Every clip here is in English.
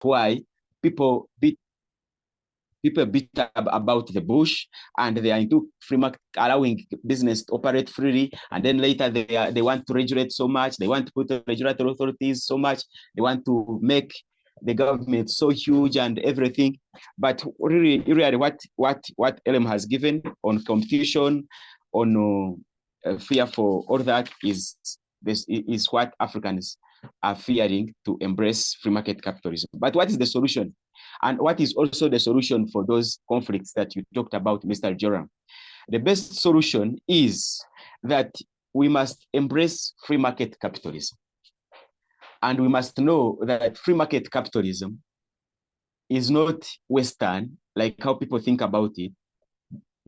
why people beat about the bush, and they are into free market, allowing business to operate freely. And then later they want to regulate so much. They want to put the regulatory authorities so much. They want to make the government so huge and everything. But really what LM has given on competition, on fear for all that is what Africans are fearing, to embrace free market capitalism. But what is the solution? And what is also the solution for those conflicts that you talked about, Mr. Joram? The best solution is that we must embrace free market capitalism. And we must know that free market capitalism is not Western, like how people think about it,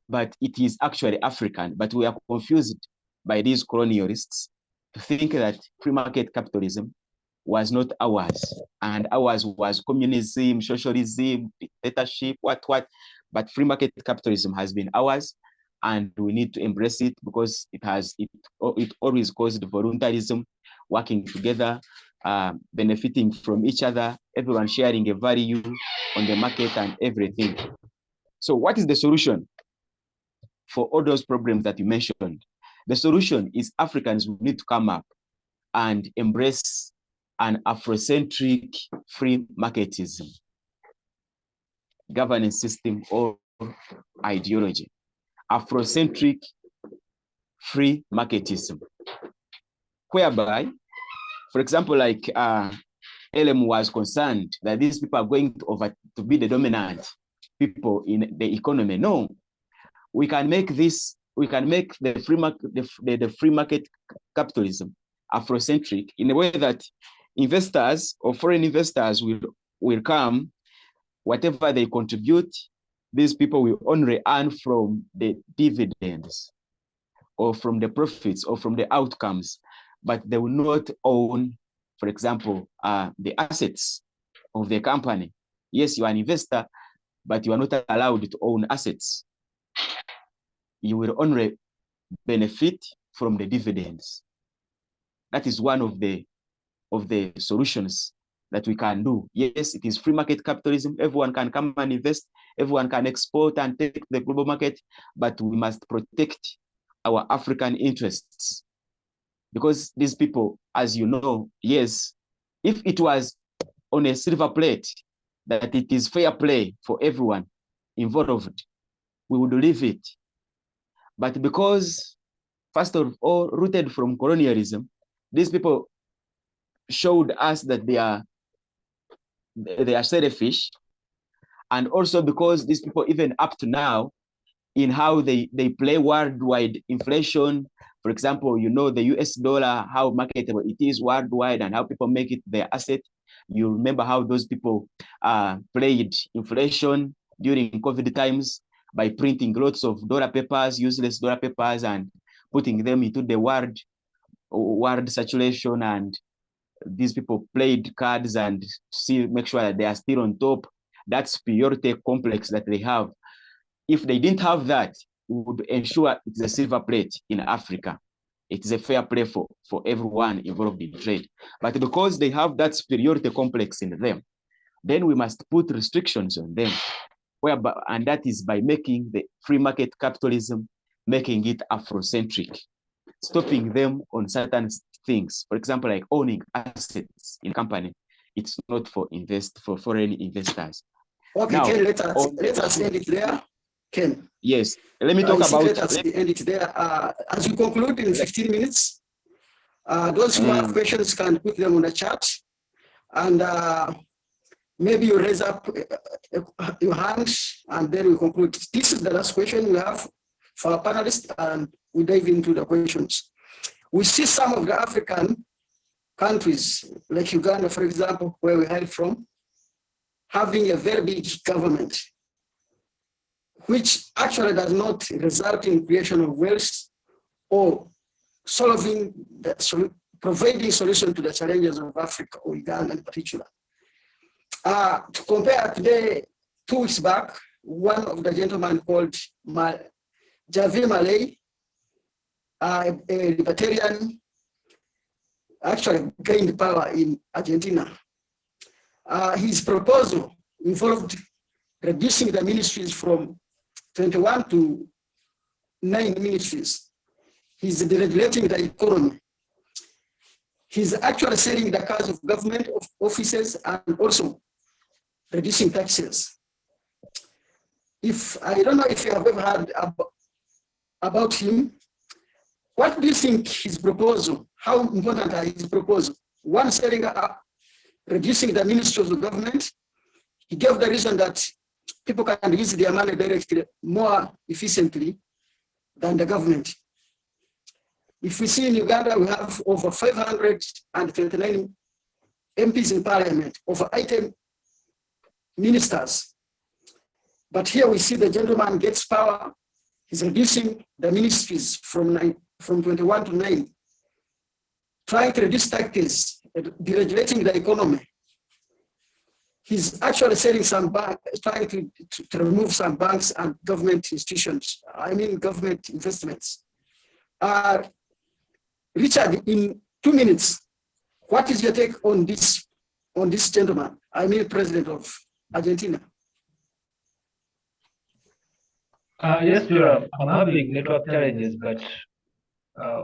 but it is actually African. But we are confused by these colonialists to think that free market capitalism was not ours, and ours was communism, socialism, dictatorship, what. But free market capitalism has been ours, and we need to embrace it, because it always caused voluntarism, working together, benefiting from each other, everyone sharing a value on the market and everything. So what is the solution for all those problems that you mentioned? The solution is Africans need to come up and embrace an Afrocentric free marketism, governance system or ideology. Afrocentric free marketism, whereby, for example, like LM was concerned that these people are going to be the dominant people in the economy. No, we can make the free market capitalism Afrocentric in a way that investors or foreign investors will come. Whatever they contribute, these people will only earn from the dividends or from the profits or from the outcomes, but they will not own, for example, the assets of the company. Yes, you are an investor, but you are not allowed to own assets. You will only benefit from the dividends. That is one of the solutions that we can do. Yes, it is free market capitalism. Everyone can come and invest. Everyone can export and take the global market, but we must protect our African interests. Because these people, as you know, yes, if it was on a silver plate, that it is fair play for everyone involved, we would leave it. But because, first of all, rooted from colonialism, these people showed us that they are selfish, and also because these people, even up to now, in how they play worldwide inflation. For example, you know, the US dollar, how marketable it is worldwide and how people make it their asset. You remember how those people played inflation during COVID times by printing lots of dollar papers, useless dollar papers, and putting them into the world circulation. And these people played cards and make sure that they are still on top. That superiority complex that they have. If they didn't have that, we would ensure it's a silver plate in Africa. It's a fair play for everyone involved in trade. But because they have that superiority complex in them, then we must put restrictions on them. And that is by making the free market capitalism, making it Afrocentric, stopping them on certain things. For example, like owning assets in a company. It's not for foreign investors. Okay, now, Ken, let us end it there. Ken. Yes, let me talk about. Let us end it there. As we conclude in 15 minutes, those who have questions can put them on the chat, and maybe you raise up your hand, and then we conclude. This is the last question we have for our panelists, and we dive into the questions. We see some of the African countries, like Uganda, for example, where we hail from, having a very big government, which actually does not result in creation of wealth or providing solution to the challenges of Africa or Uganda in particular. To compare today, 2 weeks back, one of the gentlemen called Javier Milei, a libertarian, actually gained power in Argentina. his proposal involved reducing the ministries from 21 to 9 ministries. He's deregulating the economy. He's actually selling the cars of government offices and also reducing taxes. I don't know if you have ever heard about him. What do you think his proposal, how important are his proposal? One, setting up, reducing the ministries of government. He gave the reason that people can use their money directly more efficiently than the government. If we see in Uganda, we have over 529 MPs in parliament, over 80 ministers. But here we see the gentleman gets power. He's reducing the ministries from 21 to 9, trying to reduce taxes, deregulating the economy. He's actually selling some banks, trying to remove some banks and government institutions. I mean, government investments. Richard, in 2 minutes, what is your take on this gentleman? I mean, President of Argentina. Yes, sure. I'm having network challenges, but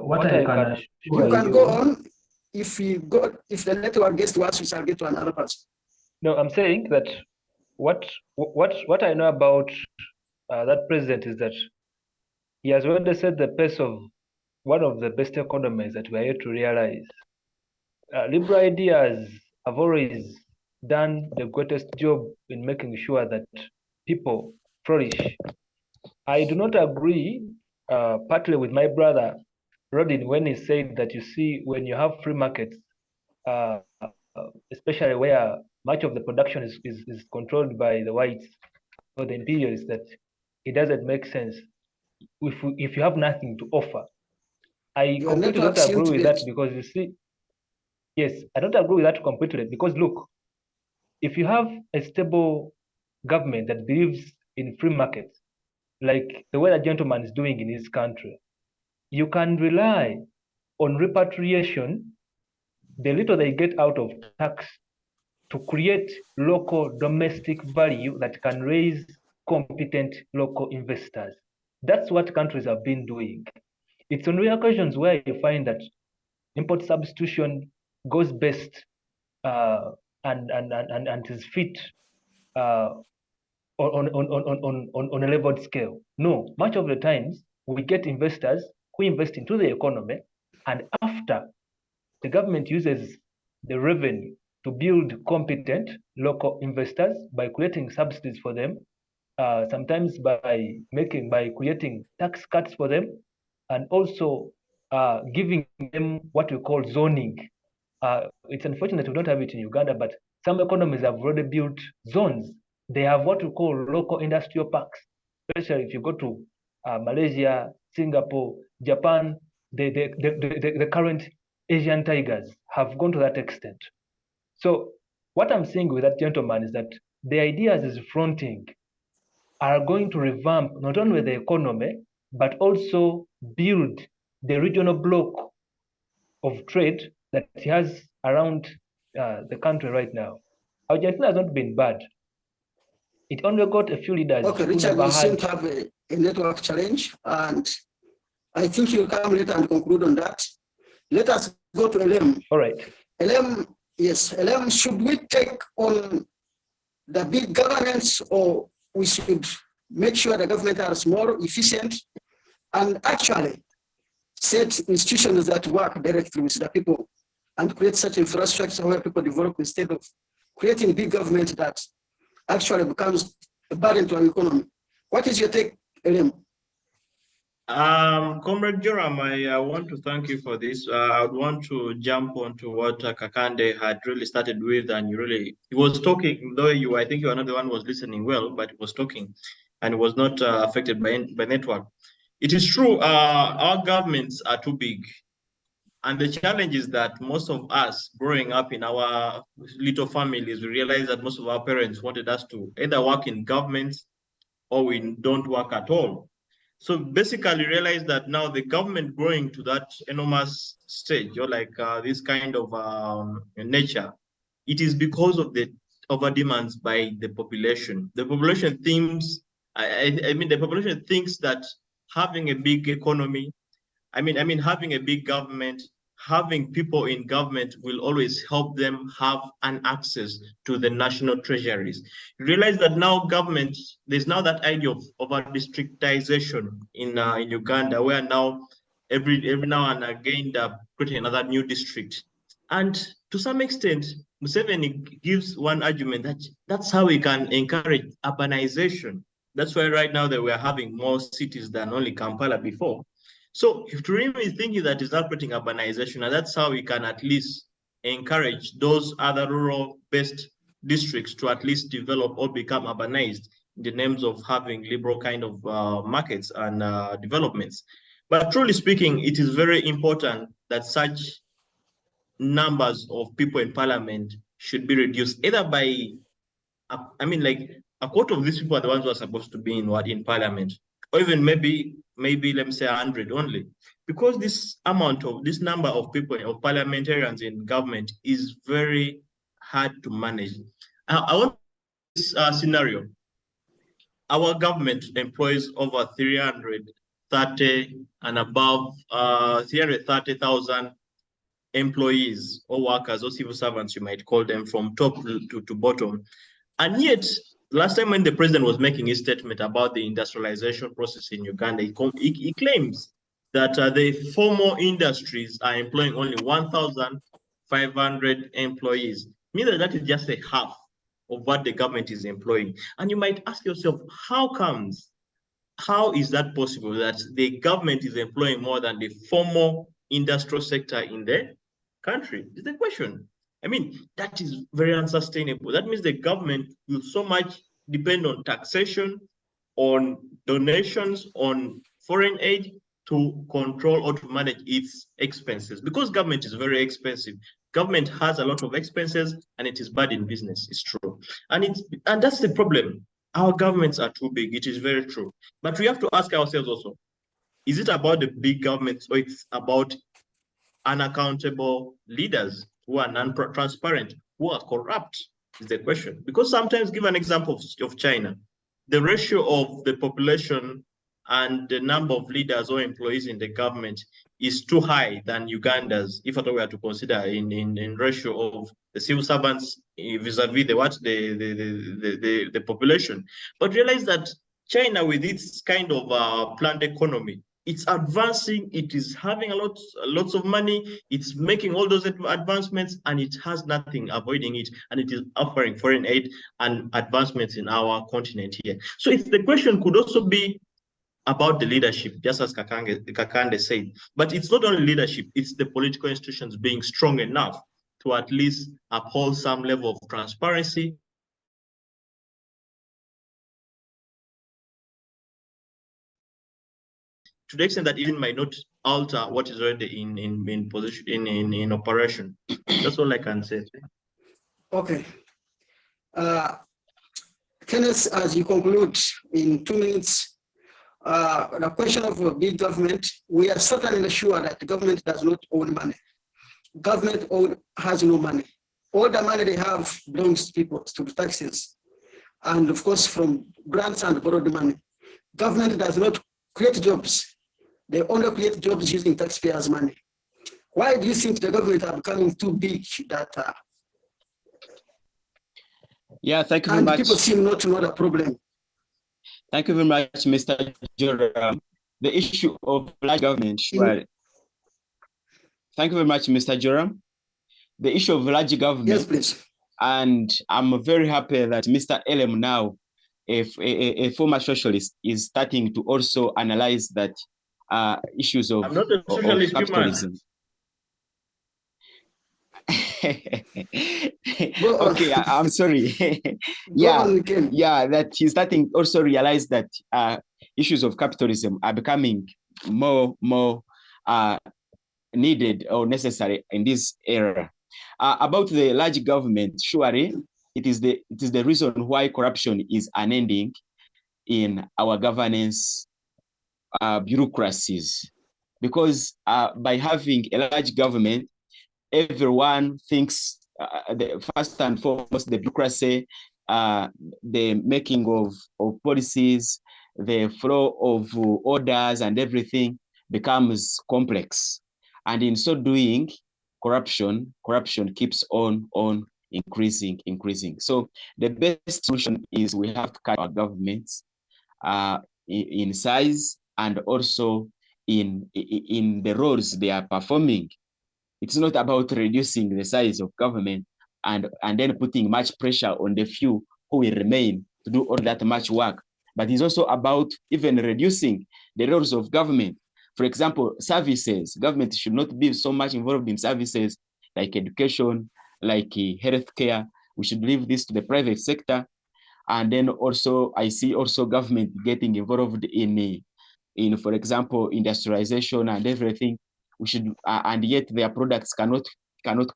what I can assure you can go on. If the network gets worse, we shall get to another person. No, I'm saying that what I know about that president is that he has already set the pace of one of the best economies that we are yet to realize. Liberal ideas have always done the greatest job in making sure that people flourish. I do not agree partly with my brother Rodin when he said that, you see, when you have free markets, especially where much of the production is controlled by the whites or the imperialists, that it doesn't make sense if you have nothing to offer. I completely don't agree with that, because you see, yes, I don't agree with that completely, because look, if you have a stable government that believes in free markets, like the way the gentleman is doing in his country, you can rely on repatriation, the little they get out of tax, to create local domestic value that can raise competent local investors. That's what countries have been doing. It's on rare occasions where you find that import substitution goes best and is fit on a leveled scale. No, much of the times we get investors who invest into the economy, and after the government uses the revenue to build competent local investors by creating subsidies for them, sometimes by creating tax cuts for them, and also giving them what we call zoning. It's unfortunate we don't have it in Uganda, but some economies have already built zones. They have what we call local industrial parks. Especially if you go to Malaysia, Singapore, Japan, the current Asian tigers have gone to that extent. So what I'm saying with that gentleman is that the ideas he's fronting are going to revamp not only the economy, but also build the regional bloc of trade that he has around the country right now. Argentina has not been bad. It only got a few leaders. Okay, Richard, we seem to have a network challenge, and I think you'll come later and conclude on that. Let us go to Elem. All right. Elem, yes, Elem, should we take on the big governance, or we should make sure the government is more efficient and actually set institutions that work directly with the people and create such infrastructure where people develop, instead of creating big government that actually becomes a burden to our economy? What is your take, Elem? Comrade Joram, I want to thank you for this. I would want to jump onto what Kakande had really started with, and he was talking, though I think you are not the one who was listening well, but he was talking and was not affected by network. It is true, our governments are too big. And the challenge is that most of us growing up in our little families, we realize that most of our parents wanted us to either work in governments or we don't work at all. So basically realize that now the government growing to that enormous stage, or like this kind of nature, it is because of the demands by the population. The population thinks, the population thinks that having a big economy, having a big government, having people in government will always help them have an access to the national treasuries. You realize that now government, there's now that idea of a districtization in Uganda, where now every now and again they're creating another new district. And to some extent, Museveni gives one argument that that's how we can encourage urbanization. That's why right now that we are having more cities than only Kampala before. So if Turim is thinking that it's not creating urbanization, and that's how we can at least encourage those other rural-based districts to at least develop or become urbanized in the names of having liberal kind of markets and developments. But truly speaking, it is very important that such numbers of people in parliament should be reduced, either by, like a quarter of these people are the ones who are supposed to be in parliament, or even maybe let me say 100 only, because this number of people, of parliamentarians in government is very hard to manage. I want this scenario. Our government employs over 330 and above 330,000 employees or workers or civil servants, you might call them, from top to bottom. And yet, last time when the president was making his statement about the industrialization process in Uganda, he claims that the formal industries are employing only 1,500 employees, meaning that is just a half of what the government is employing. And you might ask yourself, how is that possible that the government is employing more than the formal industrial sector in the country? Is the question. That is very unsustainable. That means the government will so much depend on taxation, on donations, on foreign aid to control or to manage its expenses, because government is very expensive. Government has a lot of expenses and it is bad in business. It's true. And that's the problem. Our governments are too big. It is very true. But we have to ask ourselves also, is it about the big governments, or it's about unaccountable leaders who are non-transparent, who are corrupt, is the question. Because sometimes, give an example of China, the ratio of the population and the number of leaders or employees in the government is too high than Uganda's, if at all we are to consider in ratio of the civil servants vis-a-vis the population. But realize that China, with its kind of planned economy, it's advancing, it is having lots of money, it's making all those advancements, and it has nothing avoiding it, and it is offering foreign aid and advancements in our continent here. So if the question could also be about the leadership, just as Kakande said, but it's not only leadership, it's the political institutions being strong enough to at least uphold some level of transparency, to the extent that even might not alter what is already in position in operation. That's all I can say. Okay. Kenneth, as you conclude in 2 minutes, the question of a big government, we are certainly sure that the government does not own money. Government has no money. All the money they have belongs to people, to the taxes, and of course from grants and borrowed money. Government does not create jobs. They only create jobs using taxpayers' money. Why do you think the government are becoming too big that? Yeah, thank you very much. People seem not to know the problem. Thank you very much, Mr. Joram. The issue of large government, sure. Thank you very much, Mr. Joram. The issue of large government. Yes, please. And I'm very happy that Mr. Elem now, a former socialist, is starting to also analyze that issues of, I'm not a socialist, capitalism. Okay, I'm sorry. Yeah, that he's starting also realize that issues of capitalism are becoming more needed or necessary in this era. About the large government, surely it is the reason why corruption is unending in our governance bureaucracies, because by having a large government, everyone thinks first and foremost, the bureaucracy, the making of policies, the flow of orders and everything becomes complex. And in so doing, corruption keeps on increasing. So the best solution is we have to cut our governments in size and also in the roles they are performing. It's not about reducing the size of government and then putting much pressure on the few who will remain to do all that much work, but it's also about even reducing the roles of government. For example, services. Government should not be so much involved in services like education, like healthcare. We should leave this to the private sector. And then also, I see also government getting involved in for example, industrialization and everything. We should, and yet their products cannot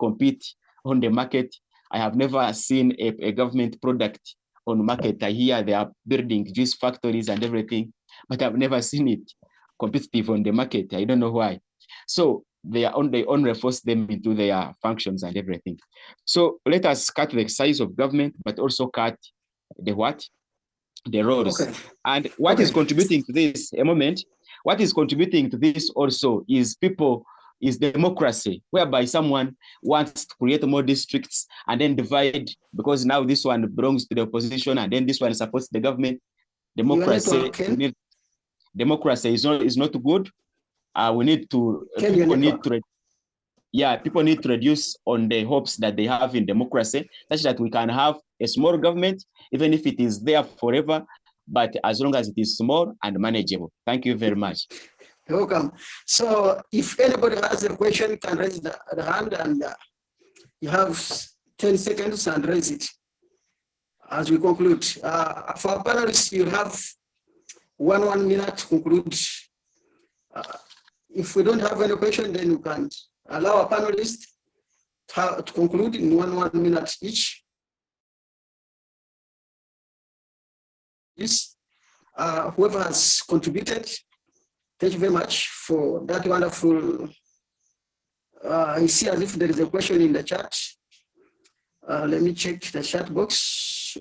compete on the market. I have never seen a government product on market. I hear they are building juice factories and everything, but I've never seen it competitive on the market. I don't know why. So they only force them into their functions and everything. So let us cut the size of government, but also cut the what? The roles. Okay. And what is contributing to this, a moment, what is contributing to this also is democracy, whereby someone wants to create more districts and then divide, because now this one belongs to the opposition and then this one supports the government. Democracy is not good. We need to, people need to reduce on the hopes that they have in democracy, such that we can have a small government, even if it is there forever, but as long as it is small and manageable. Thank you very much. You're welcome. So if anybody has a question, can raise the hand, and you have 10 seconds and raise it as we conclude. For our panelists, you have one minute to conclude. If we don't have any question, then you can allow our panelists to conclude in one minute each. Yes, whoever has contributed, thank you very much for that wonderful. I see as if there is a question in the chat. Let me check the chat box.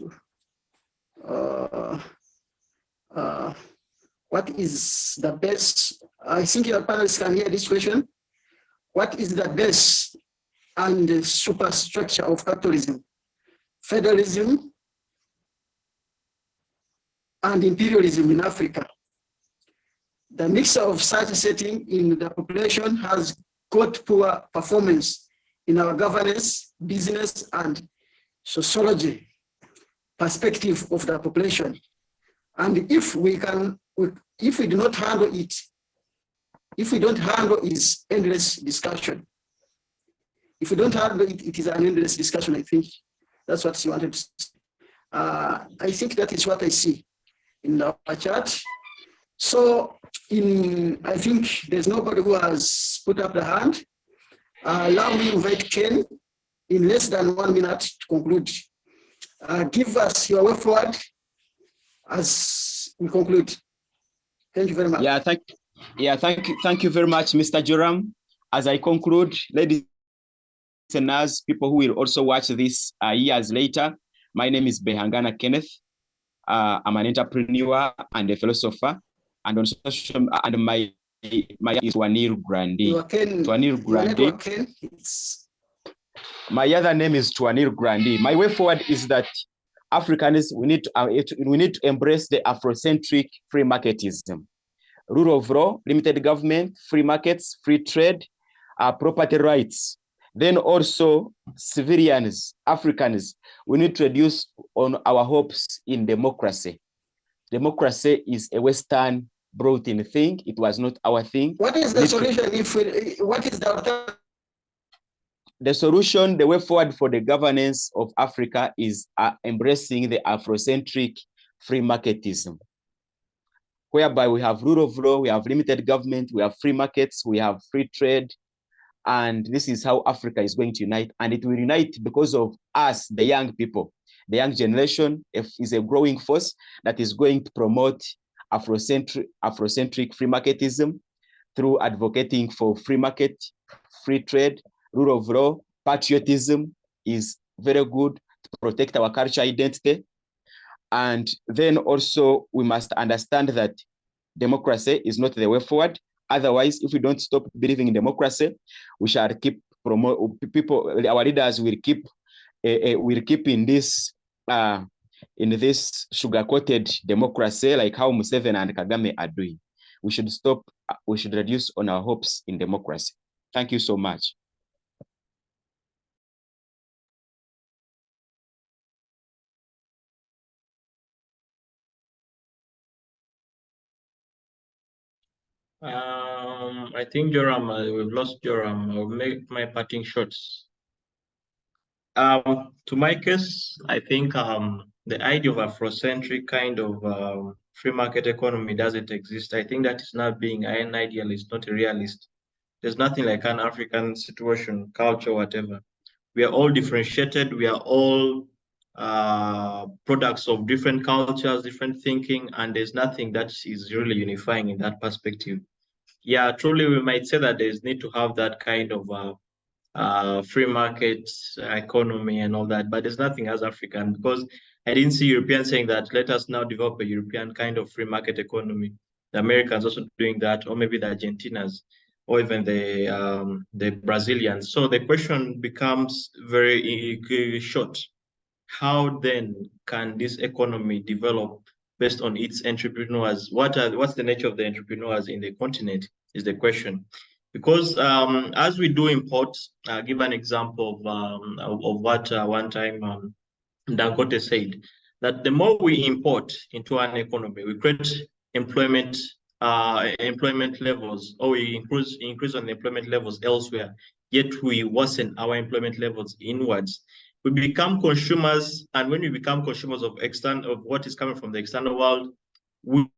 What is the best? I think your panelists can hear this question. What is the base and the superstructure of capitalism, federalism, and imperialism in Africa? The mixture of such a setting in the population has got poor performance in our governance, business, and sociology perspective of the population. And if we do not handle it, if we don't handle its endless discussion, if we don't handle it, it is an endless discussion. I think that's what you wanted to say. I think that is what I see in our chat. So I think there's nobody who has put up the hand. Allow me to invite Ken in less than 1 minute to conclude. Give us your way forward as we conclude. Thank you very much. Thank you very much, Mr. Joram. As I conclude, ladies and listeners, people who will also watch this years later, my name is Behangana Kenneth. I'm an entrepreneur and a philosopher, and on social, and my is Twanir Grandi. Twanir Grandi. My other name is Twanir Grandi. My way forward is that Africans, we need to embrace the Afrocentric free marketism. Rule of law, limited government, free markets, free trade, property rights. Then also civilians, Africans, we need to reduce on our hopes in democracy. Democracy is a Western brought in thing. It was not our thing. What is the solution? What is the solution, the way forward for the governance of Africa is embracing the Afrocentric free marketism, whereby we have rule of law, we have limited government, we have free markets, we have free trade. And this is how Africa is going to unite. And it will unite because of us, the young people. The young generation is a growing force that is going to promote Afrocentric free marketism through advocating for free market, free trade, rule of law, patriotism, is very good to protect our cultural identity. And then also we must understand that democracy is not the way forward. Otherwise, if we don't stop believing in democracy, we shall keep our leaders will keep in this sugar-coated democracy, like how Museveni and Kagame are doing. We should stop. We should reduce on our hopes in democracy. Thank you so much. I think Joram, we've lost Joram. I'll make my parting shots. To my case, I think the idea of Afrocentric kind of free market economy doesn't exist. I think that is not being an idealist, not a realist. There's nothing like an African situation, culture, whatever. We are all differentiated. We are all products of different cultures, different thinking, and there's nothing that is really unifying in that perspective. Yeah, truly, we might say that there's need to have that kind of free market economy and all that, but there's nothing as African, because I didn't see Europeans saying that let us now develop a European kind of free market economy. The Americans also doing that, or maybe the Argentinas, or even the Brazilians. So the question becomes very short. How then can this economy develop based on its entrepreneurs? What's the nature of the entrepreneurs in the continent is the question. Because as we do import, give an example of what one time Dangote said, that the more we import into an economy, we create employment levels, or we increase on the employment levels elsewhere, yet we worsen our employment levels inwards. We become consumers, and when we become consumers of what is coming from the external world, we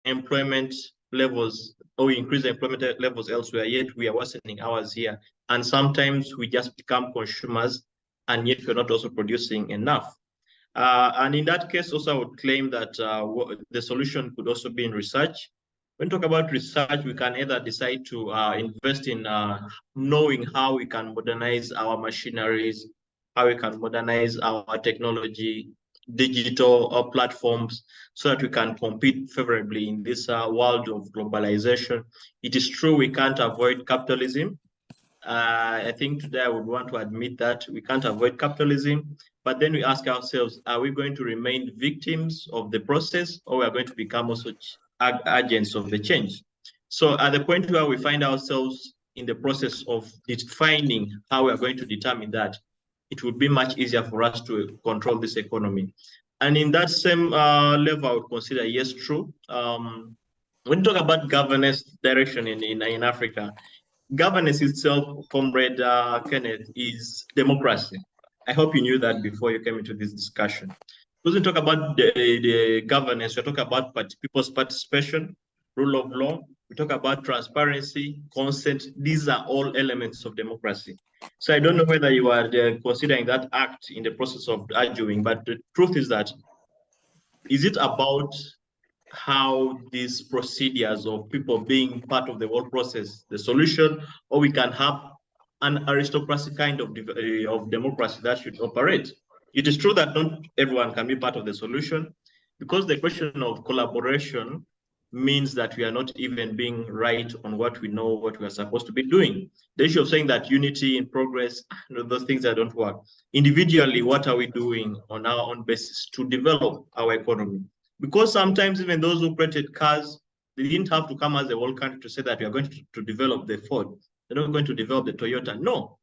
employment levels, or we increase the employment levels elsewhere, yet we are worsening ours here. And sometimes we just become consumers, and yet we're not also producing enough. And in that case, also I would claim that the solution could also be in research. When we talk about research, we can either decide to invest in knowing how we can modernize our machineries, how we can modernize our technology, digital platforms, so that we can compete favorably in this world of globalization. It is true we can't avoid capitalism. I think today I would want to admit that we can't avoid capitalism, but then we ask ourselves, are we going to remain victims of the process, or we are going to become also agents of the change? So at the point where we find ourselves in the process of defining how we are going to determine that, it would be much easier for us to control this economy. And in that same level, I would consider, yes, true. When we talk about governance direction in Africa, governance itself, Comrade Kenneth, is democracy. I hope you knew that before you came into this discussion. When we talk about the governance, we talk about people's participation, rule of law, we talk about transparency, consent. These are all elements of democracy. So I don't know whether you are considering that act in the process of arguing, but the truth is that, is it about how these procedures of people being part of the whole process, the solution, or we can have an aristocracy kind of democracy that should operate? It is true that not everyone can be part of the solution, because the question of collaboration means that we are not even being right on what we know, what we are supposed to be doing. The issue of saying that unity in progress, those things that don't work. Individually, what are we doing on our own basis to develop our economy? Because sometimes even those who created cars, they didn't have to come as a whole country to say that we are going to develop the Ford. They're not going to develop the Toyota. No,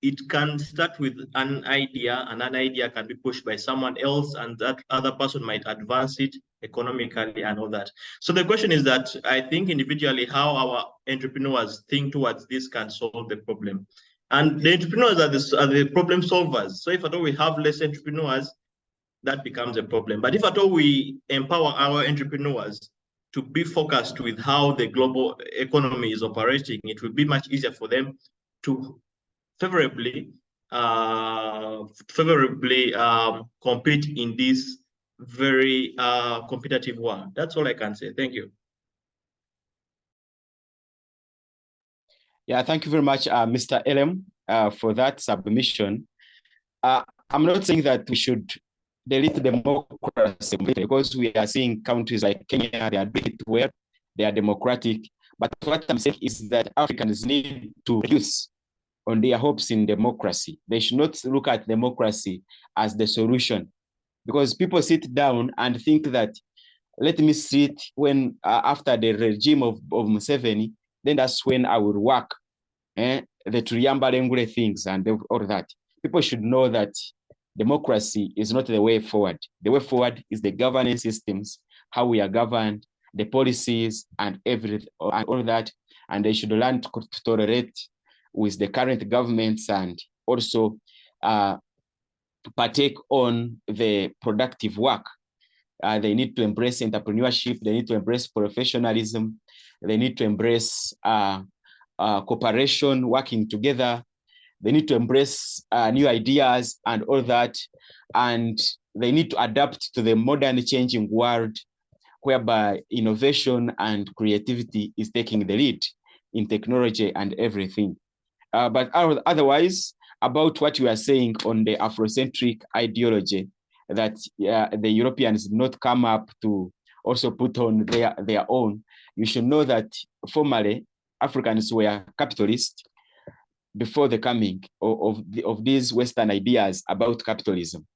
it can start with an idea, and an idea can be pushed by someone else, and that other person might advance it economically and all that. So the question is that I think individually how our entrepreneurs think towards this can solve the problem. And the entrepreneurs are the problem solvers. So if at all we have less entrepreneurs, that becomes a problem. But if at all we empower our entrepreneurs to be focused with how the global economy is operating, it will be much easier for them to favorably compete in this very competitive world. That's all I can say. Thank you. Yeah, thank you very much, Mr. Elem, for that submission. I'm not saying that we should delete democracy because we are seeing countries like Kenya, they are doing it well, they are democratic. But what I'm saying is that Africans need to reduce on their hopes in democracy. They should not look at democracy as the solution, because people sit down and think that, let me sit when after the regime of Museveni, then that's when I will work. The Triambalengule things and all that. People should know that democracy is not the way forward. The way forward is the governance systems, how we are governed, the policies and everything and all that. And they should learn to tolerate with the current governments and also partake on the productive work. They need to embrace entrepreneurship. They need to embrace professionalism. They need to embrace cooperation, working together. They need to embrace new ideas and all that. And they need to adapt to the modern changing world, whereby innovation and creativity is taking the lead in technology and everything. But otherwise, about what you are saying on the Afrocentric ideology, that the Europeans did not come up to also put on their own, you should know that formerly Africans were capitalists before the coming of these Western ideas about capitalism.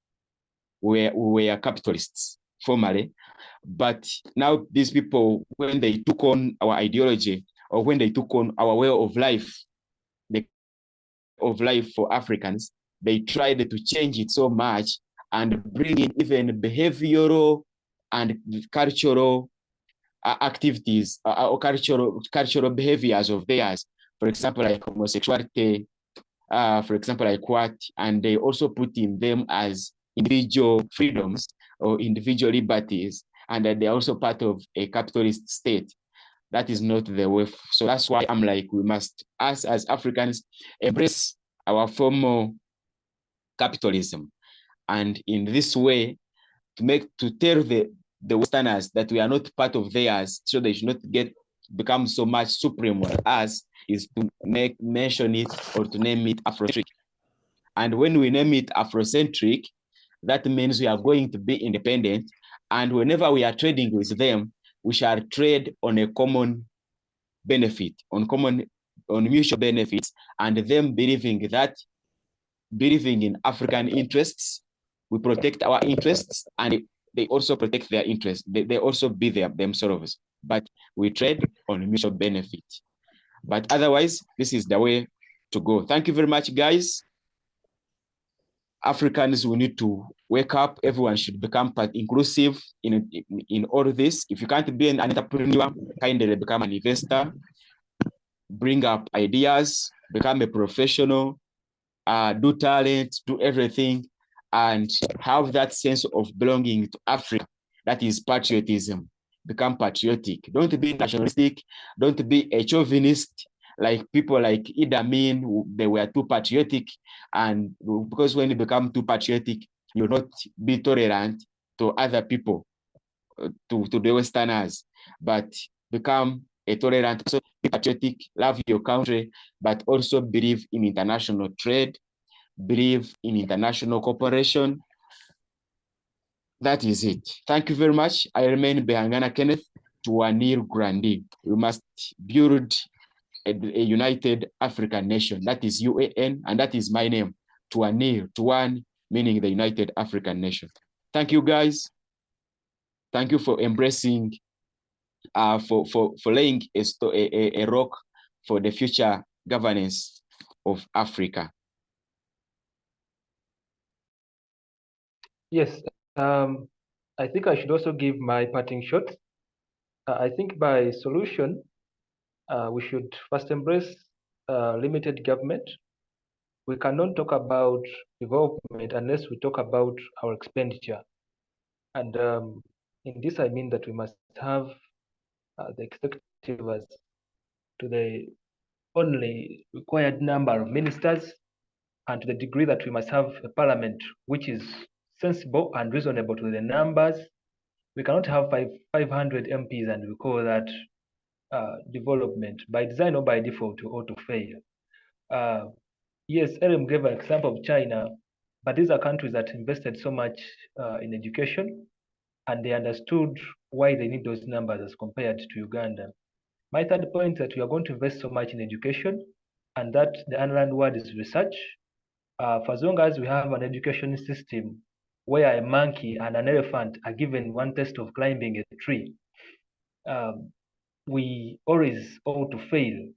We were capitalists formerly, but now these people, when they took on our ideology or when they took on our way of life, for Africans, they tried to change it so much and bring in even behavioral and cultural activities or cultural behaviors of theirs. For example, like homosexuality, for example, like what, and they also put in them as individual freedoms or individual liberties, and that they're also part of a capitalist state. That is not the way. So that's why I'm like, we must, us as Africans, embrace our formal capitalism. And in this way, to tell the Westerners that we are not part of theirs, so they should not become so much supreme with us, is to mention it or to name it Afrocentric. And when we name it Afrocentric, that means we are going to be independent. And whenever we are trading with them, we shall trade on a common benefit, on mutual benefits, and them believing in African interests, we protect our interests, and they also protect their interests. They also be themselves, but we trade on mutual benefit. But otherwise, this is the way to go. Thank you very much, guys. Africans, we need to wake up. Everyone should become inclusive in all of this. If you can't be an entrepreneur, kindly become an investor, bring up ideas, become a professional, do talent, do everything, and have that sense of belonging to Africa. That is patriotism. Become patriotic. Don't be nationalistic. Don't be a chauvinist like people like Idi Amin. They were too patriotic, and because when you become too patriotic, you'll not be tolerant to other people, to the Westerners, but become a tolerant. So be patriotic, love your country, but also believe in international trade, believe in international cooperation. That is it. Thank you very much. I remain Behangana Kenneth Tuanir Grandi. We must build a united African nation. That is UAN, and that is my name, Tuanir, Tuan, meaning the United African Nation. Thank you, guys. Thank you for embracing, for laying a rock for the future governance of Africa. Yes, I think I should also give my parting shot. I think by solution, we should first embrace limited government. We cannot talk about development unless we talk about our expenditure. And in this, I mean that we must have the executive as to the only required number of ministers, and to the degree that we must have a parliament which is sensible and reasonable to the numbers. We cannot have 500 MPs and we call that development. By design or by default, or to fail. Yes, Ellen gave an example of China. But these are countries that invested so much in education, and they understood why they need those numbers as compared to Uganda. My third point is that we are going to invest so much in education, and that the underlying word is research. For as long as we have an education system where a monkey and an elephant are given one test of climbing a tree, we always ought to fail.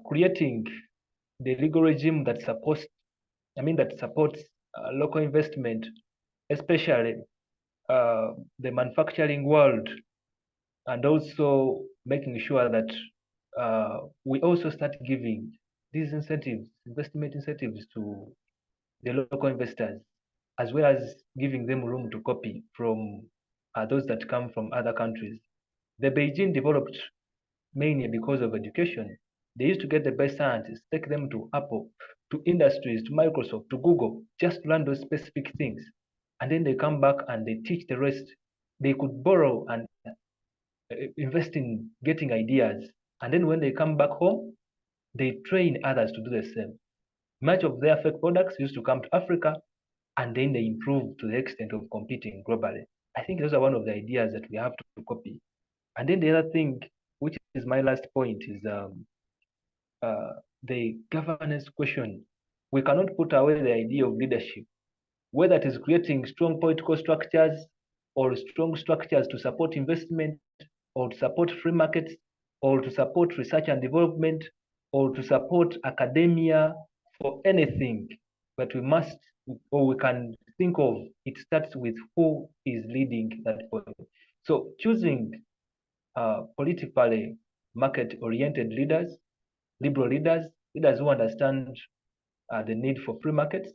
Creating the legal regime that supports local investment, especially the manufacturing world, and also making sure that we also start giving these incentives, investment incentives to the local investors, as well as giving them room to copy from those that come from other countries. The Beijing developed mainly because of education. They used to get the best scientists, take them to Apple, to industries, to Microsoft, to Google, just to learn those specific things. And then they come back and they teach the rest. They could borrow and invest in getting ideas. And then when they come back home, they train others to do the same. Much of their fake products used to come to Africa, and then they improve to the extent of competing globally. I think those are one of the ideas that we have to copy. And then the other thing, which is my last point, is the governance question. We cannot put away the idea of leadership, whether it is creating strong political structures or strong structures to support investment or to support free markets or to support research and development or to support academia for anything. But we must, or we can think of, it starts with who is leading that point. So choosing politically market-oriented leaders, liberal leaders, leaders who understand the need for free markets,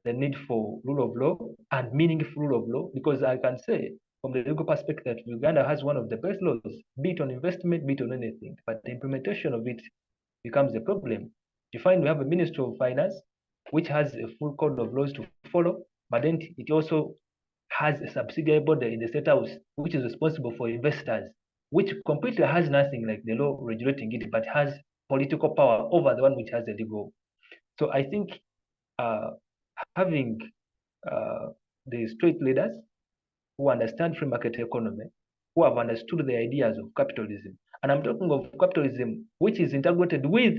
the need for rule of law and meaningful rule of law, because I can say from the legal perspective, Uganda has one of the best laws, be it on investment, be it on anything, but the implementation of it becomes a problem. You find we have a Ministry of Finance, which has a full code of laws to follow, but then it also has a subsidiary body in the State House, which is responsible for investors, which completely has nothing like the law regulating it, but has political power over the one which has the legal. So I think having the straight leaders who understand free market economy, who have understood the ideas of capitalism, and I'm talking of capitalism which is integrated with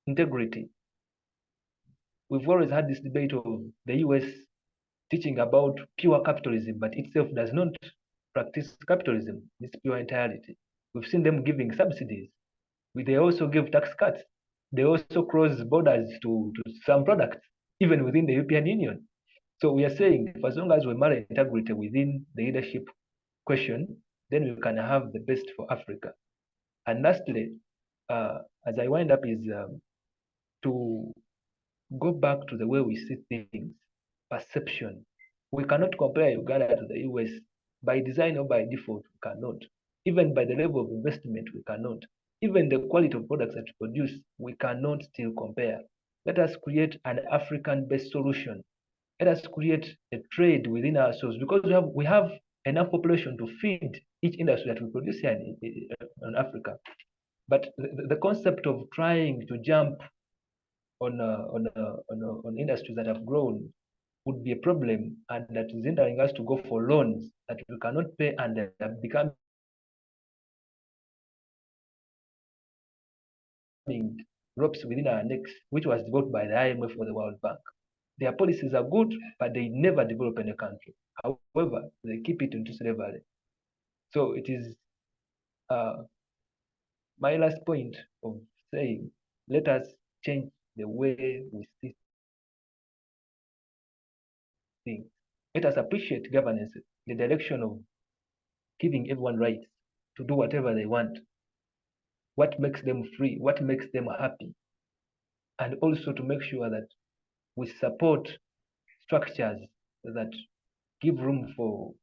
integrity. We've always had this debate of the US teaching about pure capitalism, but itself does not practice capitalism, it's pure entirety. We've seen them giving subsidies. They also give tax cuts. They also close borders to some products, even within the European Union. So we are saying, for as long as we marry integrity within the leadership question, then we can have the best for Africa. And lastly, as I wind up, is to go back to the way we see things, perception. We cannot compare Uganda to the US by design or by default. We cannot. Even by the level of investment, we cannot. Even the quality of products that we produce, we cannot still compare. Let us create an African-based solution. Let us create a trade within ourselves, because we have enough population to feed each industry that we produce here in Africa. But the concept of trying to jump on industries that have grown would be a problem, and that is hindering us to go for loans that we cannot pay, and have become ropes within our necks, which was developed by the IMF or the World Bank. Their policies are good, but they never develop any country. However, they keep it into slavery. So it is my last point of saying, let us change the way we see things. Let us appreciate governance, the direction of giving everyone rights to do whatever they want, what makes them free, what makes them happy, and also to make sure that we support structures that give room for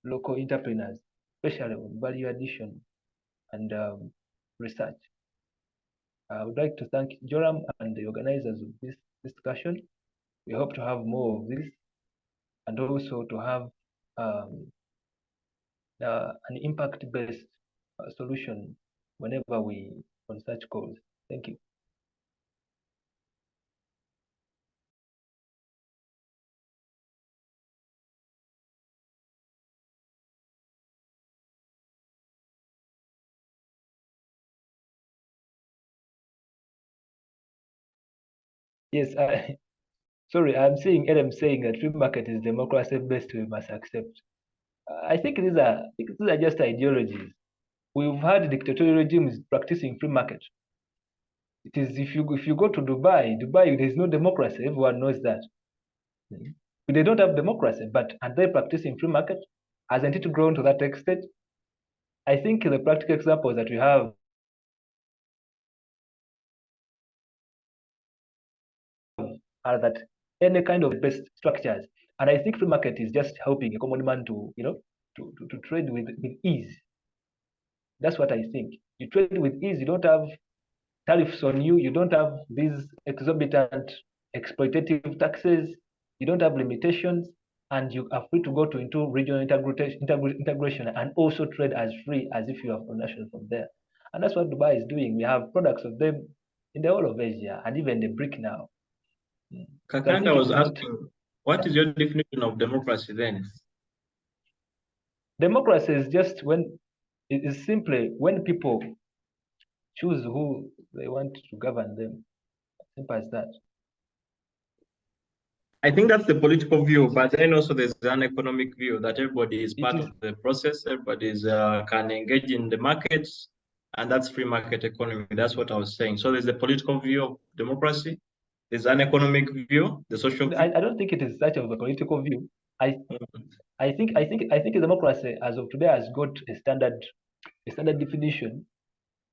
local entrepreneurs, especially on value addition and research. I would like to thank Joram and the organizers of this discussion. We hope to have more of this, and also to have an impact-based solution whenever we on such calls. Thank you. Yes, sorry, I'm seeing Adam saying that free market is democracy best we must accept. I think these are just ideologies. We've had dictatorial regimes practicing free market. It is if you go to Dubai, there's no democracy. Everyone knows that. They don't have democracy, but are they practicing free market? Hasn't it grown to that extent? I think the practical examples that we have are that any kind of best structures, and I think free market is just helping a common man to to trade with ease. That's what I think. You trade with ease. You don't have tariffs on you. You don't have these exorbitant exploitative taxes. You don't have limitations, and you are free to go into regional integration and also trade as free as if you are from national from there. And that's what Dubai is doing. We have products of them in the whole of Asia and even the BRIC now. So Kakanda was asking, what is your definition of democracy then? Democracy is just when it is simply when people choose who they want to govern them. Simple as that. I think that's the political view, but then also there's an economic view that everybody is part of the process. Everybody can engage in the markets, and that's free market economy. That's what I was saying. So there's the political view of democracy. There's an economic view, the social view. I don't think it is such of a political view. I think democracy as of today has got a standard definition.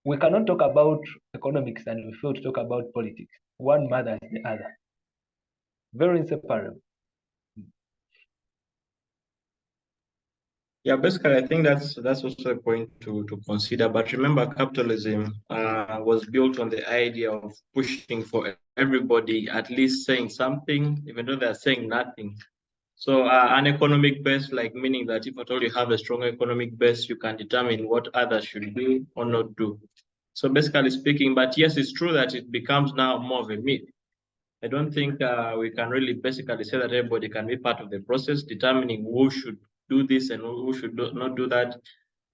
We cannot talk about economics and we fail to talk about politics. One mother is the other. Very inseparable. Yeah, basically, I think that's also a point to consider. But remember, capitalism was built on the idea of pushing for everybody, at least saying something, even though they're saying nothing. So an economic base, like meaning that if at all you have a strong economic base, you can determine what others should do or not do. So basically speaking, but yes, it's true that it becomes now more of a myth. I don't think we can really basically say that everybody can be part of the process, determining who should do this and who should not do that.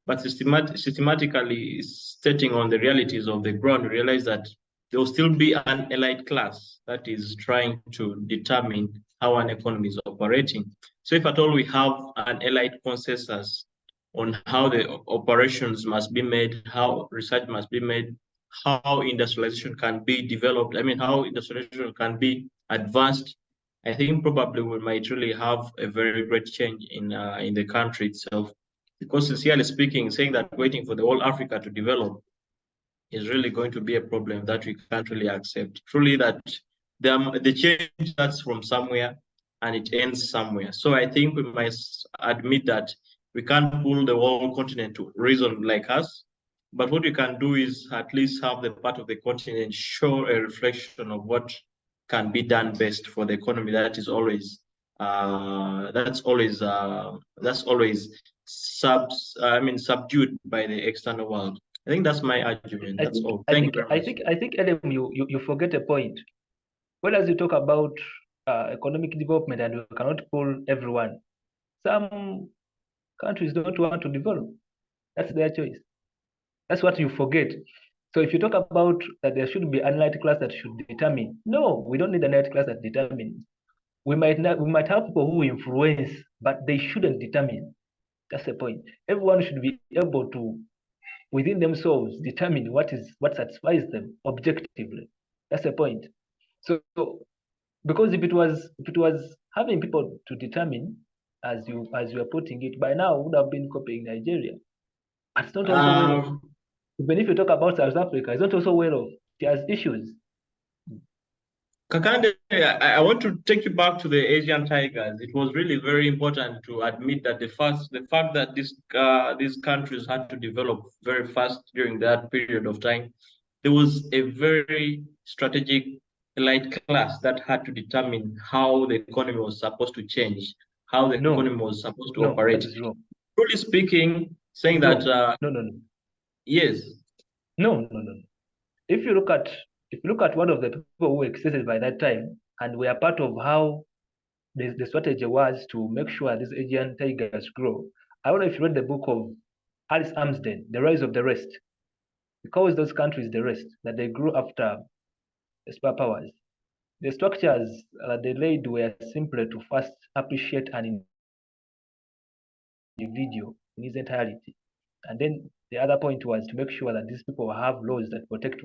But systematically stating on the realities of the ground, realize that there will still be an elite class that is trying to determine how an economy is operating. So if at all we have an elite consensus on how the operations must be made, how research must be made, how industrialization can be developed, how industrialization can be advanced, I think probably we might really have a very great change in the country itself. Because sincerely speaking, saying that waiting for the whole Africa to develop is really going to be a problem that we can't really accept. Truly that the change starts from somewhere and it ends somewhere. So I think we must admit that we can't pull the whole continent to reason like us. But what we can do is at least have the part of the continent show a reflection of what can be done best for the economy that is always subdued by the external world. I think that's my argument. That's all. Thank you very much. I think Adam, you forget a point. Whereas you talk about economic development and we cannot pull everyone, some countries don't want to develop. That's their choice. That's what you forget. So if you talk about that there should be an elite class that should determine, no, we don't need an elite class that determines. We might have people who influence, but they shouldn't determine. That's the point. Everyone should be able to, within themselves, determine what satisfies them objectively. That's the point. So because if it was having people to determine, as you are putting it, by now would have been copying Nigeria. It's not also even if you talk about South Africa, it's not also well off. It has issues. Kakande, I want to take you back to the Asian tigers. It was really very important to admit that the fact that these countries had to develop very fast during that period of time, there was a very strategic elite class that had to determine how the economy was supposed to change, how the economy was supposed to operate. That is wrong. Truly speaking, saying that no. Yes. No. If you look at one of the people who existed by that time and were part of how the strategy was to make sure these Asian tigers grow. I don't know if you read the book of Alice Amsden, The Rise of the Rest. He calls those countries the rest, that they grew after the superpowers. The structures they laid were simply to first appreciate an individual in his entirety. And then the other point was to make sure that these people have laws that protect